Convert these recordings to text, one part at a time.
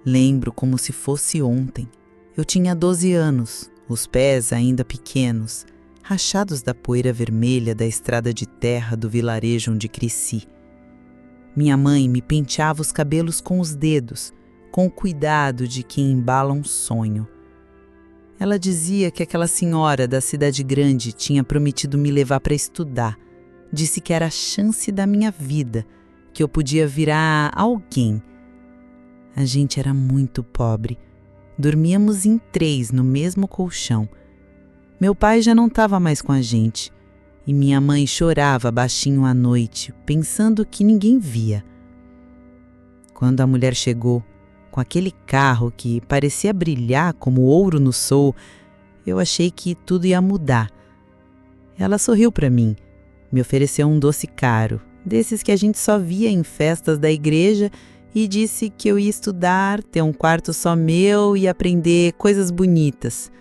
Lembro como se fosse ontem. Eu tinha 12 anos, os pés ainda pequenos, rachados da poeira vermelha da estrada de terra do vilarejo onde cresci. Minha mãe me penteava os cabelos com os dedos, com o cuidado de quem embala um sonho. Ela dizia que aquela senhora da cidade grande tinha prometido me levar para estudar. Disse que era a chance da minha vida, que eu podia virar alguém. A gente era muito pobre. Dormíamos em 3 no mesmo colchão. Meu pai já não estava mais com a gente. E minha mãe chorava baixinho à noite, pensando que ninguém via. Quando a mulher chegou, com aquele carro que parecia brilhar como ouro no sol, eu achei que tudo ia mudar. Ela sorriu para mim, me ofereceu um doce caro, desses que a gente só via em festas da igreja, e disse que eu ia estudar, ter um quarto só meu e aprender coisas bonitas.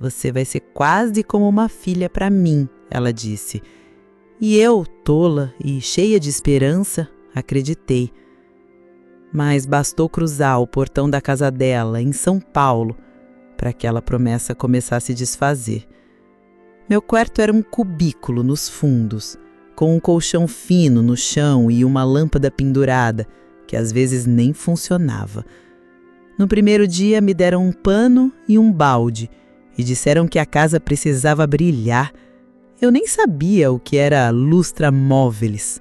Você vai ser quase como uma filha para mim, ela disse. E eu, tola e cheia de esperança, acreditei. Mas bastou cruzar o portão da casa dela, em São Paulo, para aquela promessa começar a se desfazer. Meu quarto era um cubículo nos fundos, com um colchão fino no chão e uma lâmpada pendurada, que às vezes nem funcionava. No primeiro dia me deram um pano e um balde e disseram que a casa precisava brilhar. Eu nem sabia o que era lustra móveis.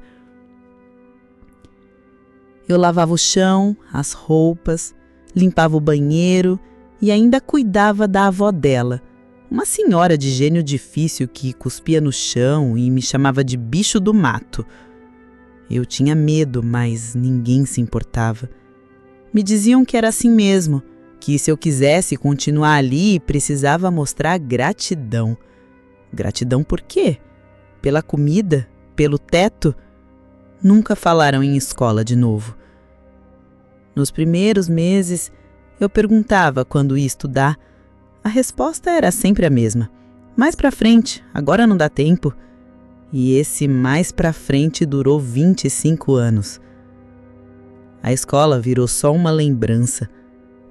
Eu lavava o chão, as roupas, limpava o banheiro e ainda cuidava da avó dela, uma senhora de gênio difícil que cuspia no chão e me chamava de bicho do mato. Eu tinha medo, mas ninguém se importava. Me diziam que era assim mesmo, que se eu quisesse continuar ali, precisava mostrar gratidão. Gratidão por quê? Pela comida? Pelo teto? Nunca falaram em escola de novo. Nos primeiros meses, eu perguntava quando ia estudar. A resposta era sempre a mesma. Mais pra frente, agora não dá tempo. E esse mais pra frente durou 25 anos. A escola virou só uma lembrança,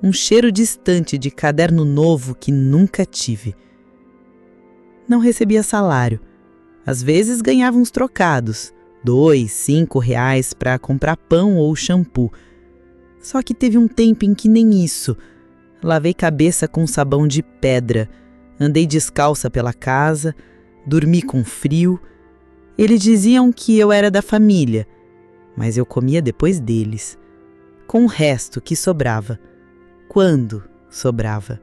um cheiro distante de caderno novo que nunca tive. Não recebia salário. Às vezes ganhava uns trocados, 2, 5 reais para comprar pão ou shampoo. Só que teve um tempo em que nem isso. Lavei cabeça com sabão de pedra, andei descalça pela casa, dormi com frio. Eles diziam que eu era da família, mas eu comia depois deles, com o resto que sobrava, quando sobrava.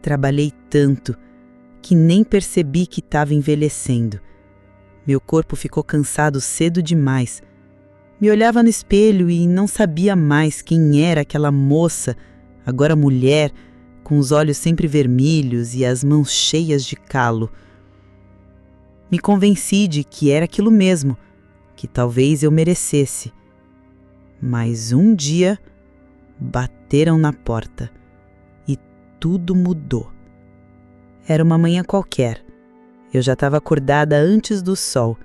Trabalhei tanto que nem percebi que estava envelhecendo. Meu corpo ficou cansado cedo demais. Me olhava no espelho e não sabia mais quem era aquela moça, agora mulher, com os olhos sempre vermelhos e as mãos cheias de calo. Me convenci de que era aquilo mesmo, que talvez eu merecesse. Mas um dia bateram na porta e tudo mudou. Era uma manhã qualquer. Eu já estava acordada antes do sol.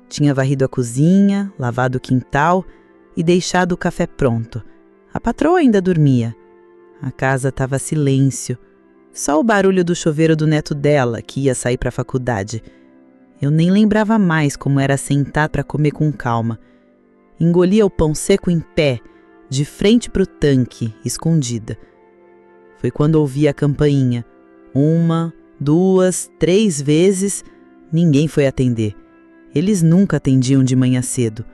Tinha varrido a cozinha, lavado o quintal e deixado o café pronto. A patroa ainda dormia. A casa estava silêncio. Só o barulho do chuveiro do neto dela, que ia sair para a faculdade. Eu nem lembrava mais como era sentar para comer com calma. Engolia o pão seco em pé, de frente para o tanque, escondida. Foi quando ouvi a campainha. 1, 2, 3 vezes, ninguém foi atender. Eles nunca atendiam de manhã cedo.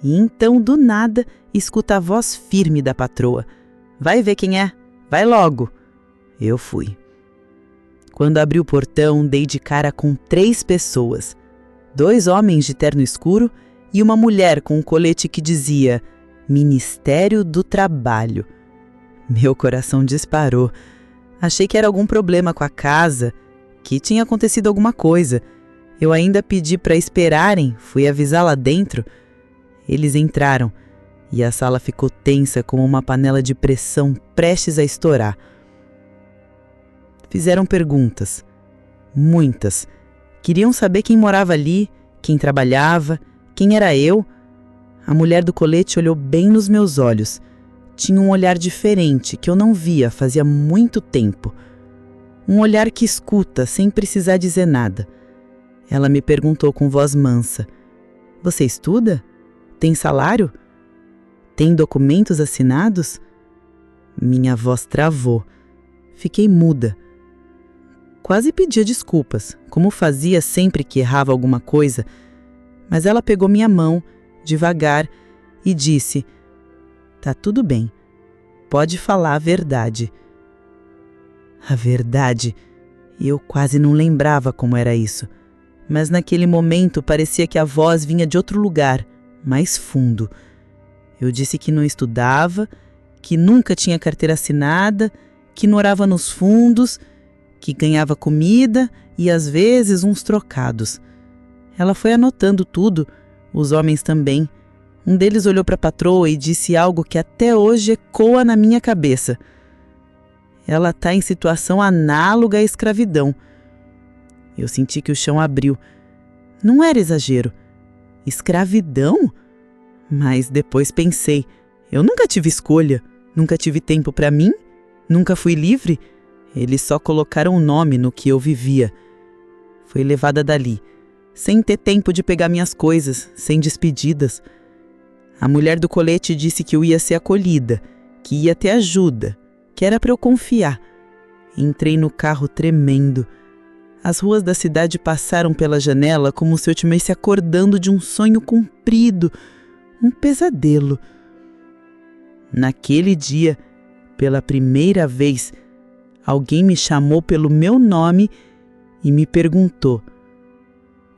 E então, do nada, escuta a voz firme da patroa. Vai ver quem é, vai logo. Eu fui. Quando abri o portão, dei de cara com 3 pessoas. 2 homens de terno escuro e uma mulher com um colete que dizia Ministério do Trabalho. Meu coração disparou. Achei que era algum problema com a casa, que tinha acontecido alguma coisa. Eu ainda pedi para esperarem, fui avisar lá dentro. Eles entraram e a sala ficou tensa como uma panela de pressão prestes a estourar. Fizeram perguntas, muitas. Queriam saber quem morava ali, quem trabalhava, quem era eu. A mulher do colete olhou bem nos meus olhos. tinha um olhar diferente que eu não via fazia muito tempo. Um olhar que escuta sem precisar dizer nada. Ela me perguntou com voz mansa: "Você estuda? Tem salário? Tem documentos assinados?" Minha voz travou. Fiquei muda. Quase pedia desculpas, como fazia sempre que errava alguma coisa, mas ela pegou minha mão, devagar, e disse: "Tá tudo bem. Pode falar a verdade." A verdade. Eu quase não lembrava como era isso, mas naquele momento parecia que a voz vinha de outro lugar, mais fundo. Eu disse que não estudava, que nunca tinha carteira assinada, que morava nos fundos, que ganhava comida e às vezes uns trocados. Ela foi anotando tudo, os homens também. Um deles olhou para a patroa e disse algo que até hoje ecoa na minha cabeça: "Ela está em situação análoga à escravidão." Eu senti que o chão abriu. Não era exagero. Escravidão? Mas depois pensei, eu nunca tive escolha, nunca tive tempo para mim, nunca fui livre. Eles só colocaram um nome no que eu vivia. Fui levada dali, sem ter tempo de pegar minhas coisas, sem despedidas. A mulher do colete disse que eu ia ser acolhida, que ia ter ajuda, que era para eu confiar. Entrei no carro tremendo. As ruas da cidade passaram pela janela como se eu estivesse acordando de um sonho comprido, um pesadelo. Naquele dia, pela primeira vez, alguém me chamou pelo meu nome e me perguntou: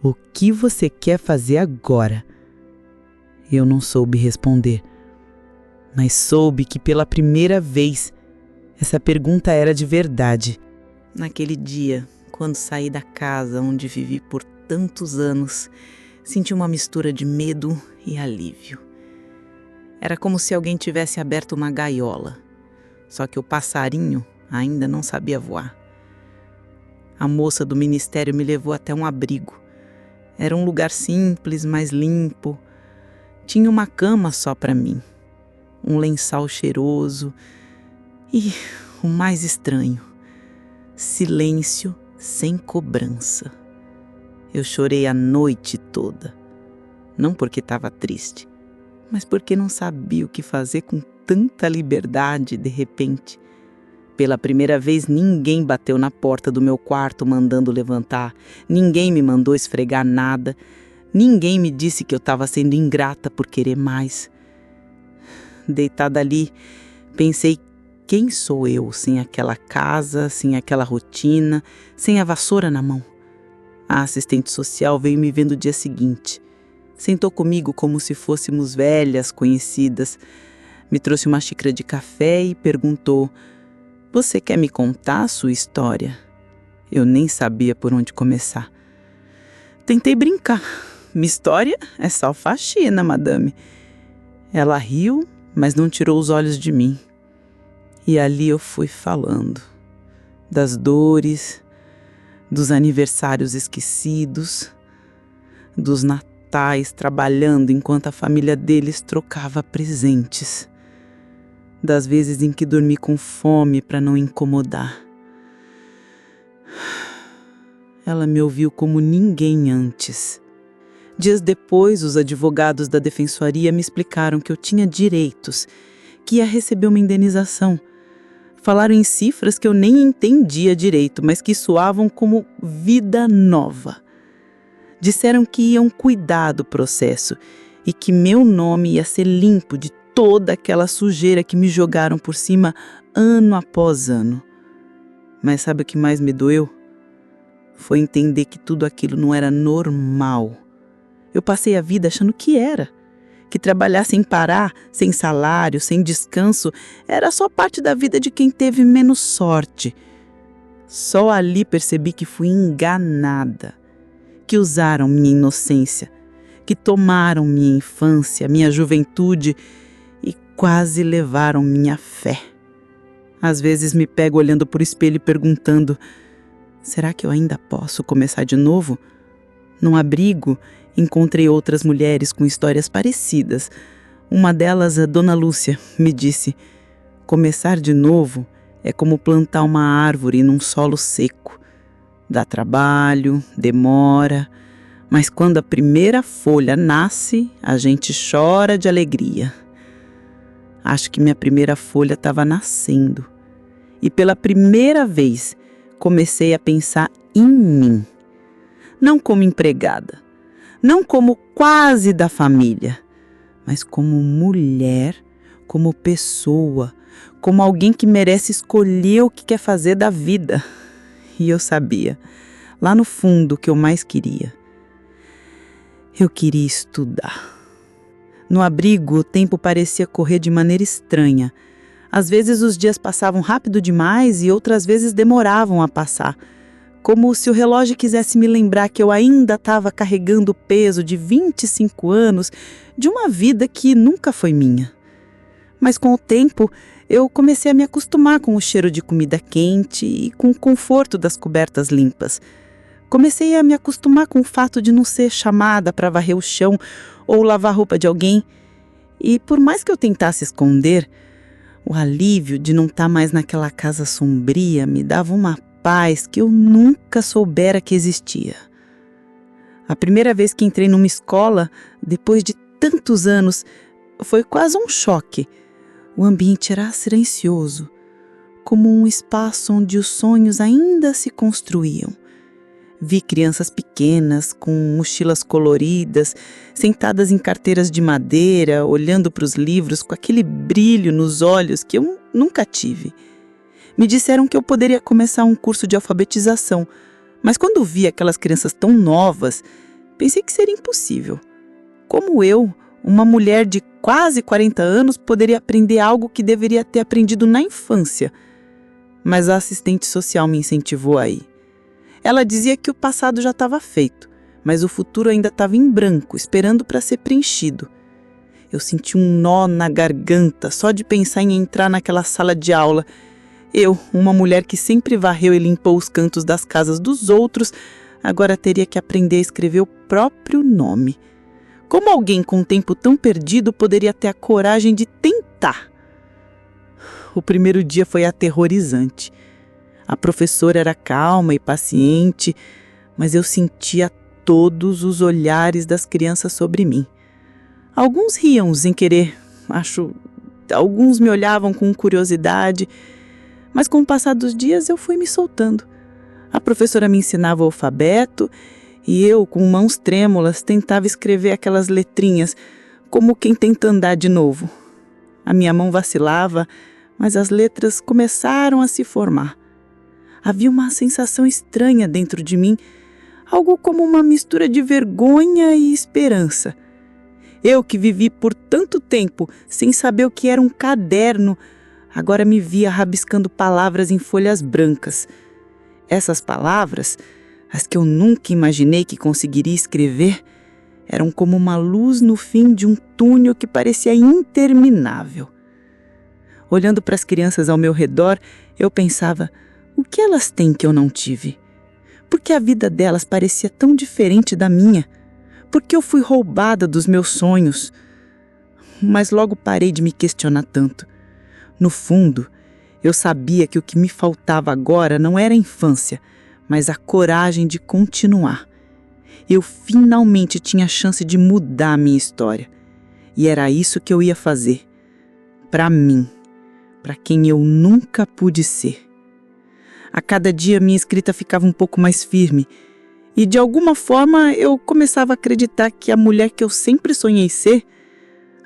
"O que você quer fazer agora?" Eu não soube responder, mas soube que pela primeira vez essa pergunta era de verdade. Naquele dia, quando saí da casa onde vivi por tantos anos, senti uma mistura de medo e alívio. Era como se alguém tivesse aberto uma gaiola, só que o passarinho ainda não sabia voar. A moça do ministério me levou até um abrigo. Era um lugar simples, mas limpo. Tinha uma cama só para mim, um lençol cheiroso e, o mais estranho, silêncio sem cobrança. Eu chorei a noite toda, não porque estava triste, mas porque não sabia o que fazer com tanta liberdade de repente. Pela primeira vez ninguém bateu na porta do meu quarto mandando levantar, ninguém me mandou esfregar nada, ninguém me disse que eu estava sendo ingrata por querer mais. Deitada ali, pensei: quem sou eu sem aquela casa, sem aquela rotina, sem a vassoura na mão? A assistente social veio me ver no dia seguinte. Sentou comigo como se fôssemos velhas conhecidas. Me trouxe uma xícara de café e perguntou: "Você quer me contar a sua história?" Eu nem sabia por onde começar. Tentei brincar. "Minha história é só faxina, madame." Ela riu, mas não tirou os olhos de mim. E ali eu fui falando das dores, dos aniversários esquecidos, dos natais trabalhando enquanto a família deles trocava presentes, das vezes em que dormi com fome para não incomodar. Ela me ouviu como ninguém antes. Dias depois, os advogados da defensoria me explicaram que eu tinha direitos, que ia receber uma indenização. Falaram em cifras que eu nem entendia direito, mas que soavam como vida nova. Disseram que iam cuidar do processo e que meu nome ia ser limpo de toda aquela sujeira que me jogaram por cima ano após ano. Mas sabe o que mais me doeu? Foi entender que tudo aquilo não era normal. Eu passei a vida achando que era. Que trabalhar sem parar, sem salário, sem descanso, era só parte da vida de quem teve menos sorte. Só ali percebi que fui enganada, que usaram minha inocência, que tomaram minha infância, minha juventude e quase levaram minha fé. Às vezes me pego olhando para o espelho e perguntando: será que eu ainda posso começar de novo? Num abrigo, encontrei outras mulheres com histórias parecidas. Uma delas, a Dona Lúcia, me disse: Começar de novo é como plantar uma árvore num solo seco. Dá trabalho, demora, mas quando a primeira folha nasce, a gente chora de alegria. Acho que minha primeira folha estava nascendo. E pela primeira vez comecei a pensar em mim. Não como empregada, não como quase da família, mas como mulher, como pessoa, como alguém que merece escolher o que quer fazer da vida. E eu sabia, lá no fundo, o que eu mais queria. Eu queria estudar. No abrigo, o tempo parecia correr de maneira estranha. Às vezes os dias passavam rápido demais e outras vezes demoravam a passar. Como se o relógio quisesse me lembrar que eu ainda estava carregando o peso de 25 anos de uma vida que nunca foi minha. Mas com o tempo, eu comecei a me acostumar com o cheiro de comida quente e com o conforto das cobertas limpas. Comecei a me acostumar com o fato de não ser chamada para varrer o chão ou lavar a roupa de alguém. E por mais que eu tentasse esconder, o alívio de não estar mais naquela casa sombria me dava uma paz que eu nunca soubera que existia. A primeira vez que entrei numa escola, depois de tantos anos, foi quase um choque. O ambiente era silencioso, como um espaço onde os sonhos ainda se construíam. Vi crianças pequenas, com mochilas coloridas, sentadas em carteiras de madeira, olhando para os livros com aquele brilho nos olhos que eu nunca tive. Me disseram que eu poderia começar um curso de alfabetização, mas quando vi aquelas crianças tão novas, pensei que seria impossível. Como eu, uma mulher de quase 40 anos, poderia aprender algo que deveria ter aprendido na infância? Mas a assistente social me incentivou a ir. Ela dizia que o passado já estava feito, mas o futuro ainda estava em branco, esperando para ser preenchido. Eu senti um nó na garganta só de pensar em entrar naquela sala de aula. Eu, uma mulher que sempre varreu e limpou os cantos das casas dos outros, agora teria que aprender a escrever o próprio nome. Como alguém com um tempo tão perdido poderia ter a coragem de tentar? O primeiro dia foi aterrorizante. A professora era calma e paciente, mas eu sentia todos os olhares das crianças sobre mim. Alguns riam sem querer, alguns me olhavam com curiosidade, mas com o passar dos dias eu fui me soltando. A professora me ensinava o alfabeto e eu, com mãos trêmulas, tentava escrever aquelas letrinhas, como quem tenta andar de novo. A minha mão vacilava, mas as letras começaram a se formar. Havia uma sensação estranha dentro de mim, algo como uma mistura de vergonha e esperança. Eu que vivi por tanto tempo sem saber o que era um caderno, agora me via rabiscando palavras em folhas brancas. Essas palavras, as que eu nunca imaginei que conseguiria escrever, eram como uma luz no fim de um túnel que parecia interminável. Olhando para as crianças ao meu redor, eu pensava: o que elas têm que eu não tive? Por que a vida delas parecia tão diferente da minha? Por que eu fui roubada dos meus sonhos? Mas logo parei de me questionar tanto. No fundo, eu sabia que o que me faltava agora não era a infância, mas a coragem de continuar. Eu finalmente tinha a chance de mudar a minha história. E era isso que eu ia fazer. Para mim, para quem eu nunca pude ser. A cada dia minha escrita ficava um pouco mais firme e de alguma forma eu começava a acreditar que a mulher que eu sempre sonhei ser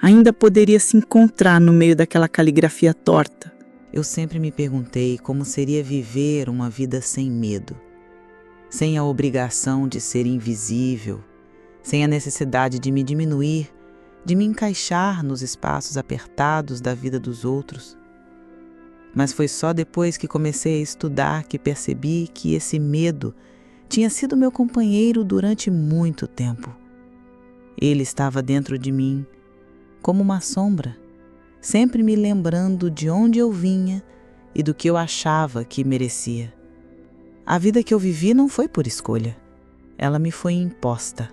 ainda poderia se encontrar no meio daquela caligrafia torta. Eu sempre me perguntei como seria viver uma vida sem medo, sem a obrigação de ser invisível, sem a necessidade de me diminuir, de me encaixar nos espaços apertados da vida dos outros. Mas foi só depois que comecei a estudar que percebi que esse medo tinha sido meu companheiro durante muito tempo. Ele estava dentro de mim, como uma sombra, sempre me lembrando de onde eu vinha e do que eu achava que merecia. A vida que eu vivi não foi por escolha, ela me foi imposta.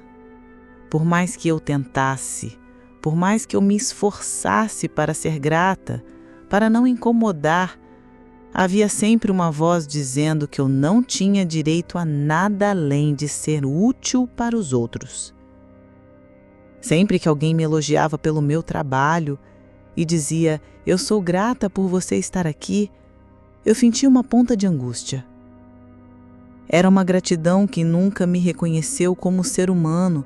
Por mais que eu tentasse, por mais que eu me esforçasse para ser grata, para não incomodar. Havia sempre uma voz dizendo que eu não tinha direito a nada além de ser útil para os outros. Sempre que alguém me elogiava pelo meu trabalho e dizia: "Eu sou grata por você estar aqui", eu sentia uma ponta de angústia. Era uma gratidão que nunca me reconheceu como ser humano,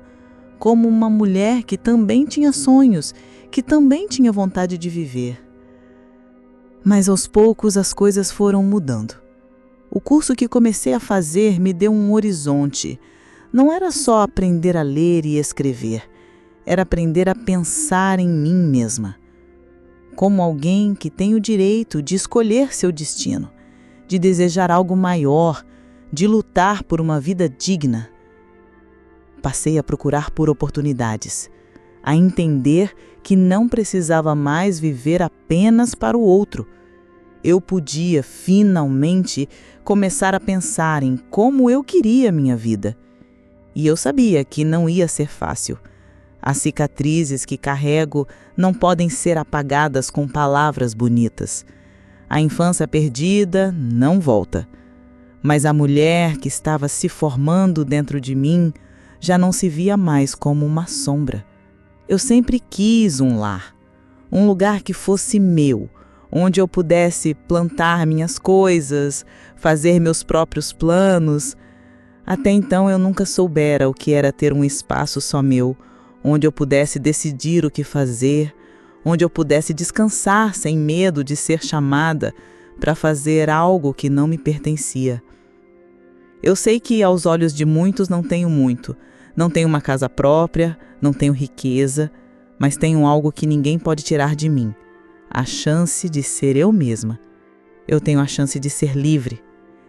como uma mulher que também tinha sonhos, que também tinha vontade de viver. Mas aos poucos as coisas foram mudando. O curso que comecei a fazer me deu um horizonte. Não era só aprender a ler e escrever, era aprender a pensar em mim mesma, como alguém que tem o direito de escolher seu destino, de desejar algo maior, de lutar por uma vida digna. Passei a procurar por oportunidades, a entender que não precisava mais viver apenas para o outro. Eu podia, finalmente, começar a pensar em como eu queria minha vida. E eu sabia que não ia ser fácil. As cicatrizes que carrego não podem ser apagadas com palavras bonitas. A infância perdida não volta. Mas a mulher que estava se formando dentro de mim já não se via mais como uma sombra. Eu sempre quis um lar, um lugar que fosse meu, onde eu pudesse plantar minhas coisas, fazer meus próprios planos. Até então eu nunca soubera o que era ter um espaço só meu, onde eu pudesse decidir o que fazer, onde eu pudesse descansar sem medo de ser chamada para fazer algo que não me pertencia. Eu sei que aos olhos de muitos não tenho muito, não tenho uma casa própria, não tenho riqueza, mas tenho algo que ninguém pode tirar de mim: a chance de ser eu mesma. Eu tenho a chance de ser livre.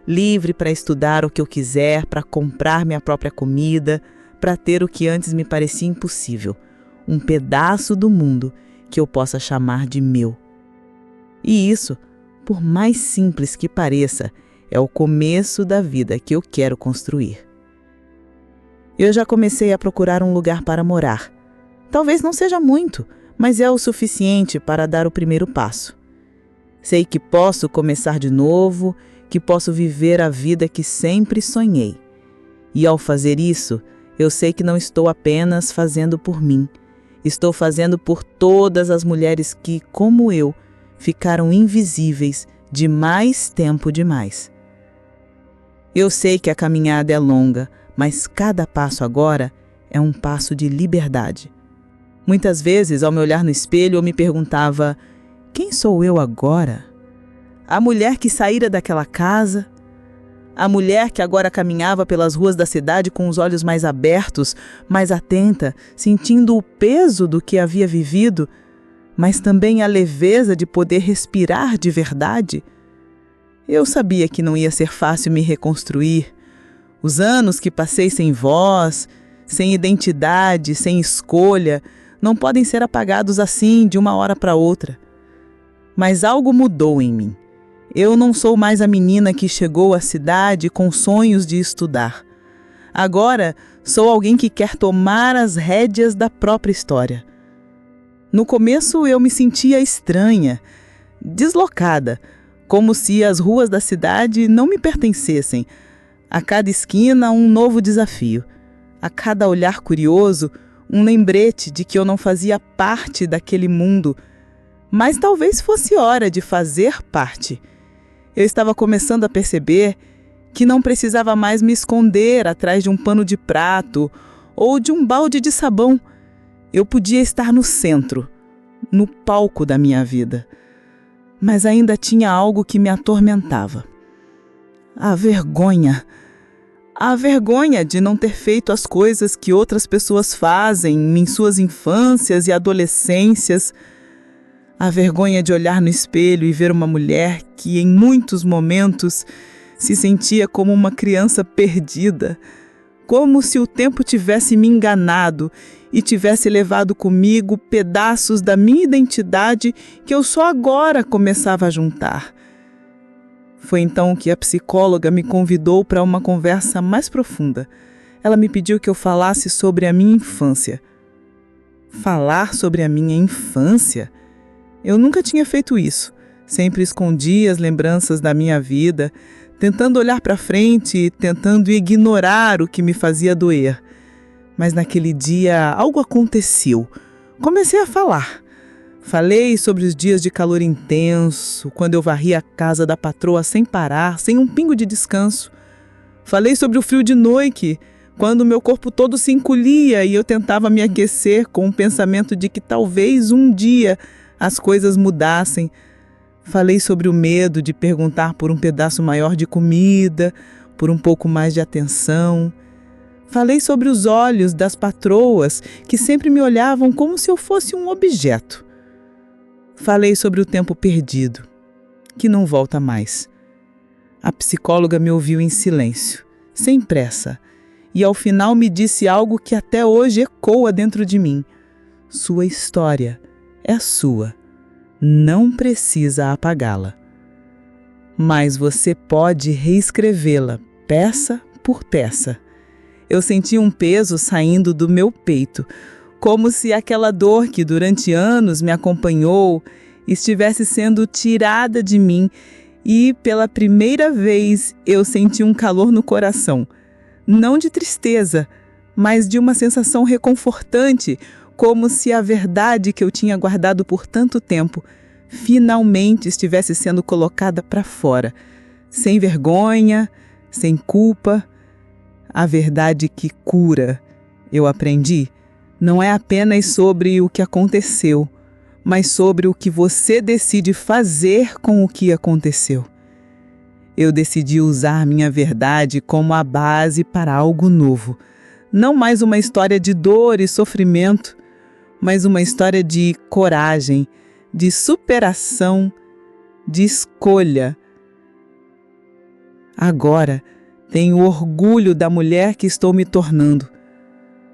Livre para estudar o que eu quiser, para comprar minha própria comida, para ter o que antes me parecia impossível, um pedaço do mundo que eu possa chamar de meu. E isso, por mais simples que pareça, é o começo da vida que eu quero construir. Eu já comecei a procurar um lugar para morar. Talvez não seja muito, mas é o suficiente para dar o primeiro passo. Sei que posso começar de novo, que posso viver a vida que sempre sonhei. E ao fazer isso, eu sei que não estou apenas fazendo por mim. Estou fazendo por todas as mulheres que, como eu, ficaram invisíveis de mais tempo demais. Eu sei que a caminhada é longa, mas cada passo agora é um passo de liberdade. Muitas vezes, ao me olhar no espelho, eu me perguntava: quem sou eu agora? A mulher que saíra daquela casa? A mulher que agora caminhava pelas ruas da cidade com os olhos mais abertos, mais atenta, sentindo o peso do que havia vivido, mas também a leveza de poder respirar de verdade? Eu sabia que não ia ser fácil me reconstruir. Os anos que passei sem voz, sem identidade, sem escolha, não podem ser apagados assim de uma hora para outra. Mas algo mudou em mim. Eu não sou mais a menina que chegou à cidade com sonhos de estudar. Agora sou alguém que quer tomar as rédeas da própria história. No começo eu me sentia estranha, deslocada, como se as ruas da cidade não me pertencessem. A cada esquina, um novo desafio. A cada olhar curioso, um lembrete de que eu não fazia parte daquele mundo, mas talvez fosse hora de fazer parte. Eu estava começando a perceber que não precisava mais me esconder atrás de um pano de prato ou de um balde de sabão. Eu podia estar no centro, no palco da minha vida. Mas ainda tinha algo que me atormentava. A vergonha. A vergonha de não ter feito as coisas que outras pessoas fazem em suas infâncias e adolescências. A vergonha de olhar no espelho e ver uma mulher que, em muitos momentos, se sentia como uma criança perdida, como se o tempo tivesse me enganado e tivesse levado comigo pedaços da minha identidade que eu só agora começava a juntar. Foi então que a psicóloga me convidou para uma conversa mais profunda. Ela me pediu que eu falasse sobre a minha infância. Falar sobre a minha infância? Eu nunca tinha feito isso. Sempre escondi as lembranças da minha vida, tentando olhar para frente e tentando ignorar o que me fazia doer. Mas naquele dia algo aconteceu. Comecei a falar. Falei sobre os dias de calor intenso, quando eu varria a casa da patroa sem parar, sem um pingo de descanso. Falei sobre o frio de noite, quando meu corpo todo se encolhia e eu tentava me aquecer com o pensamento de que talvez um dia as coisas mudassem. Falei sobre o medo de perguntar por um pedaço maior de comida, por um pouco mais de atenção. Falei sobre os olhos das patroas que sempre me olhavam como se eu fosse um objeto. Falei sobre o tempo perdido, que não volta mais. A psicóloga me ouviu em silêncio, sem pressa, e ao final me disse algo que até hoje ecoa dentro de mim. Sua história é sua. Não precisa apagá-la. Mas você pode reescrevê-la, peça por peça. Eu senti um peso saindo do meu peito, como se aquela dor que durante anos me acompanhou estivesse sendo tirada de mim e, pela primeira vez, eu senti um calor no coração. Não de tristeza, mas de uma sensação reconfortante, como se a verdade que eu tinha guardado por tanto tempo finalmente estivesse sendo colocada para fora, sem vergonha, sem culpa. A verdade que cura, eu aprendi, não é apenas sobre o que aconteceu, mas sobre o que você decide fazer com o que aconteceu. Eu decidi usar minha verdade como a base para algo novo. Não mais uma história de dor e sofrimento, mas uma história de coragem, de superação, de escolha. Agora, tenho orgulho da mulher que estou me tornando.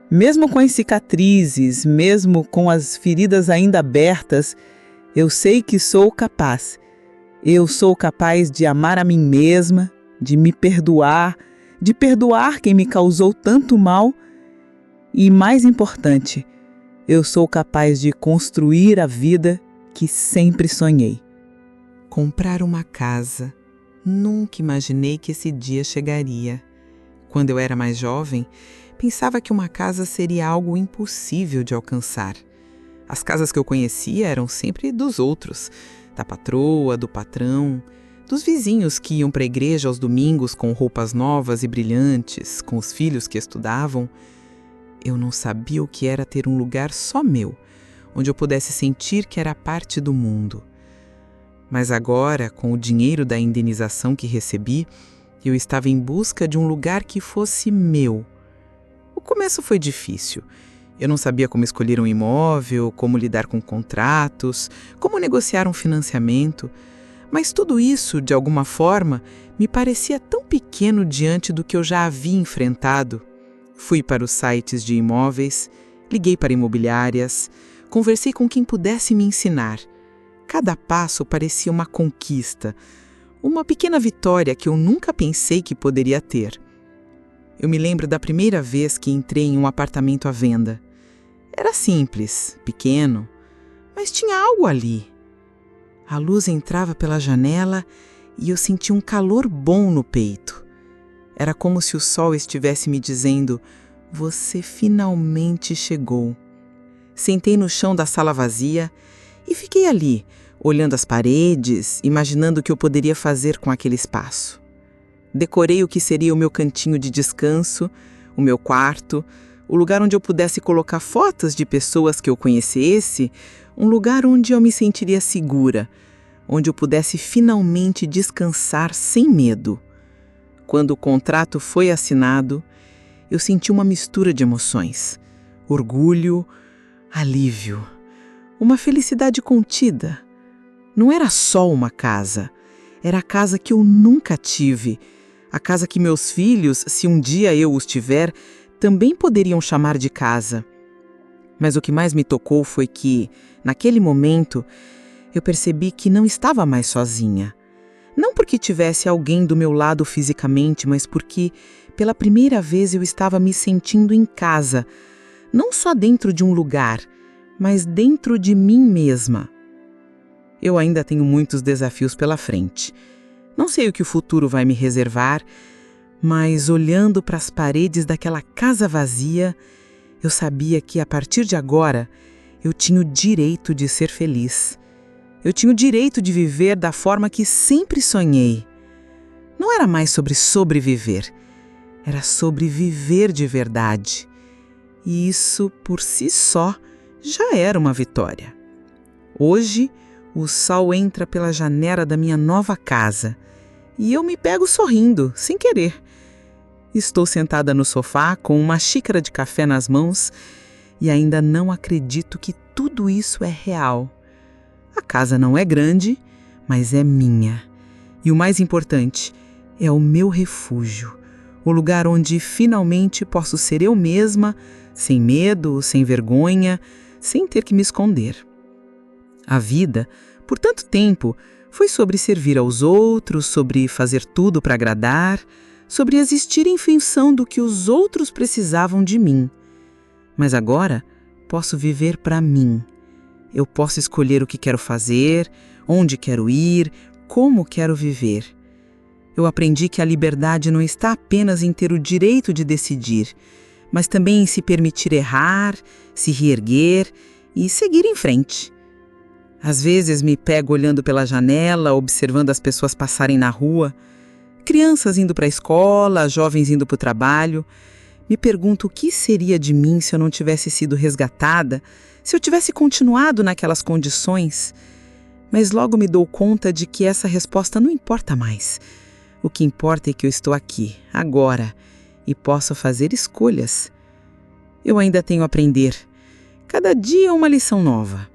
Mesmo com as cicatrizes, mesmo com as feridas ainda abertas, eu sei que sou capaz. Eu sou capaz de amar a mim mesma, de me perdoar, de perdoar quem me causou tanto mal e, mais importante, eu sou capaz de construir a vida que sempre sonhei. Comprar uma casa. Nunca imaginei que esse dia chegaria. Quando eu era mais jovem, pensava que uma casa seria algo impossível de alcançar. As casas que eu conhecia eram sempre dos outros, da patroa, do patrão, dos vizinhos que iam para a igreja aos domingos com roupas novas e brilhantes, com os filhos que estudavam. Eu não sabia o que era ter um lugar só meu, onde eu pudesse sentir que era parte do mundo. Mas agora, com o dinheiro da indenização que recebi, eu estava em busca de um lugar que fosse meu. O começo foi difícil. Eu não sabia como escolher um imóvel, como lidar com contratos, como negociar um financiamento. Mas tudo isso, de alguma forma, me parecia tão pequeno diante do que eu já havia enfrentado. Fui para os sites de imóveis, liguei para imobiliárias, conversei com quem pudesse me ensinar. Cada passo parecia uma conquista, uma pequena vitória que eu nunca pensei que poderia ter. Eu me lembro da primeira vez que entrei em um apartamento à venda. Era simples, pequeno, mas tinha algo ali. A luz entrava pela janela e eu sentia um calor bom no peito. Era como se o sol estivesse me dizendo: "Você finalmente chegou." Sentei no chão da sala vazia e fiquei ali, olhando as paredes, imaginando o que eu poderia fazer com aquele espaço. Decorei o que seria o meu cantinho de descanso, o meu quarto, o lugar onde eu pudesse colocar fotos de pessoas que eu conhecesse, um lugar onde eu me sentiria segura, onde eu pudesse finalmente descansar sem medo. Quando o contrato foi assinado, eu senti uma mistura de emoções: orgulho, alívio, uma felicidade contida. Não era só uma casa, era a casa que eu nunca tive, a casa que meus filhos, se um dia eu os tiver, também poderiam chamar de casa. Mas o que mais me tocou foi que, naquele momento, eu percebi que não estava mais sozinha. Não porque tivesse alguém do meu lado fisicamente, mas porque, pela primeira vez, eu estava me sentindo em casa, não só dentro de um lugar, mas dentro de mim mesma. Eu ainda tenho muitos desafios pela frente. Não sei o que o futuro vai me reservar, mas olhando para as paredes daquela casa vazia, eu sabia que a partir de agora eu tinha o direito de ser feliz. Eu tinha o direito de viver da forma que sempre sonhei. Não era mais sobre sobreviver, era sobre viver de verdade. E isso, por si só, já era uma vitória. Hoje, o sol entra pela janela da minha nova casa e eu me pego sorrindo, sem querer. Estou sentada no sofá com uma xícara de café nas mãos e ainda não acredito que tudo isso é real. A casa não é grande, mas é minha. E o mais importante, é o meu refúgio, o lugar onde finalmente posso ser eu mesma, sem medo, sem vergonha, sem ter que me esconder. A vida, por tanto tempo, foi sobre servir aos outros, sobre fazer tudo para agradar, sobre existir em função do que os outros precisavam de mim. Mas agora posso viver para mim. Eu posso escolher o que quero fazer, onde quero ir, como quero viver. Eu aprendi que a liberdade não está apenas em ter o direito de decidir, mas também em se permitir errar, se reerguer e seguir em frente. Às vezes me pego olhando pela janela, observando as pessoas passarem na rua, crianças indo para a escola, jovens indo para o trabalho. Me pergunto o que seria de mim se eu não tivesse sido resgatada, se eu tivesse continuado naquelas condições. Mas logo me dou conta de que essa resposta não importa mais. O que importa é que eu estou aqui, agora, e posso fazer escolhas. Eu ainda tenho a aprender. Cada dia é uma lição nova.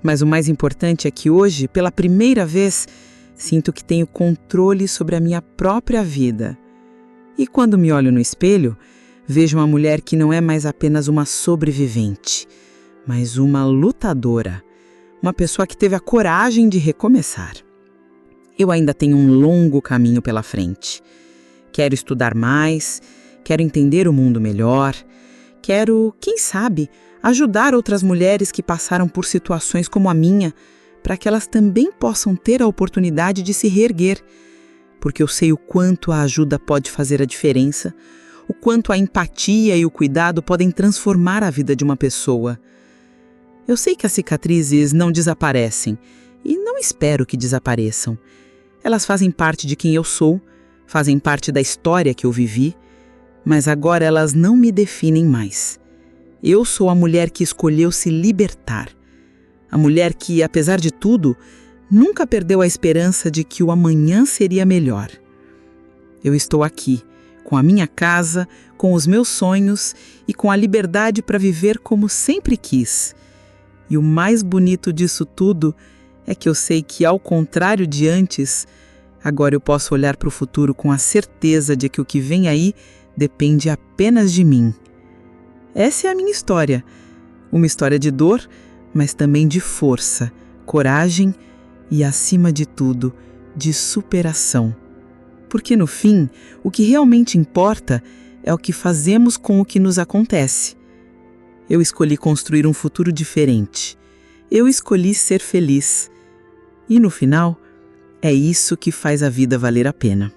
Mas o mais importante é que hoje, pela primeira vez, sinto que tenho controle sobre a minha própria vida. E quando me olho no espelho, vejo uma mulher que não é mais apenas uma sobrevivente, mas uma lutadora, uma pessoa que teve a coragem de recomeçar. Eu ainda tenho um longo caminho pela frente. Quero estudar mais, quero entender o mundo melhor, quero, quem sabe, ajudar outras mulheres que passaram por situações como a minha, para que elas também possam ter a oportunidade de se reerguer, porque eu sei o quanto a ajuda pode fazer a diferença, o quanto a empatia e o cuidado podem transformar a vida de uma pessoa. Eu sei que as cicatrizes não desaparecem e não espero que desapareçam. Elas fazem parte de quem eu sou, fazem parte da história que eu vivi, mas agora elas não me definem mais. Eu sou a mulher que escolheu se libertar. A mulher que, apesar de tudo, nunca perdeu a esperança de que o amanhã seria melhor. Eu estou aqui, com a minha casa, com os meus sonhos e com a liberdade para viver como sempre quis. E o mais bonito disso tudo é que eu sei que, ao contrário de antes, agora eu posso olhar para o futuro com a certeza de que o que vem aí depende apenas de mim. Essa é a minha história. Uma história de dor, mas também de força, coragem e, acima de tudo, de superação. Porque, no fim, o que realmente importa é o que fazemos com o que nos acontece. Eu escolhi construir um futuro diferente. Eu escolhi ser feliz. E, no final, é isso que faz a vida valer a pena.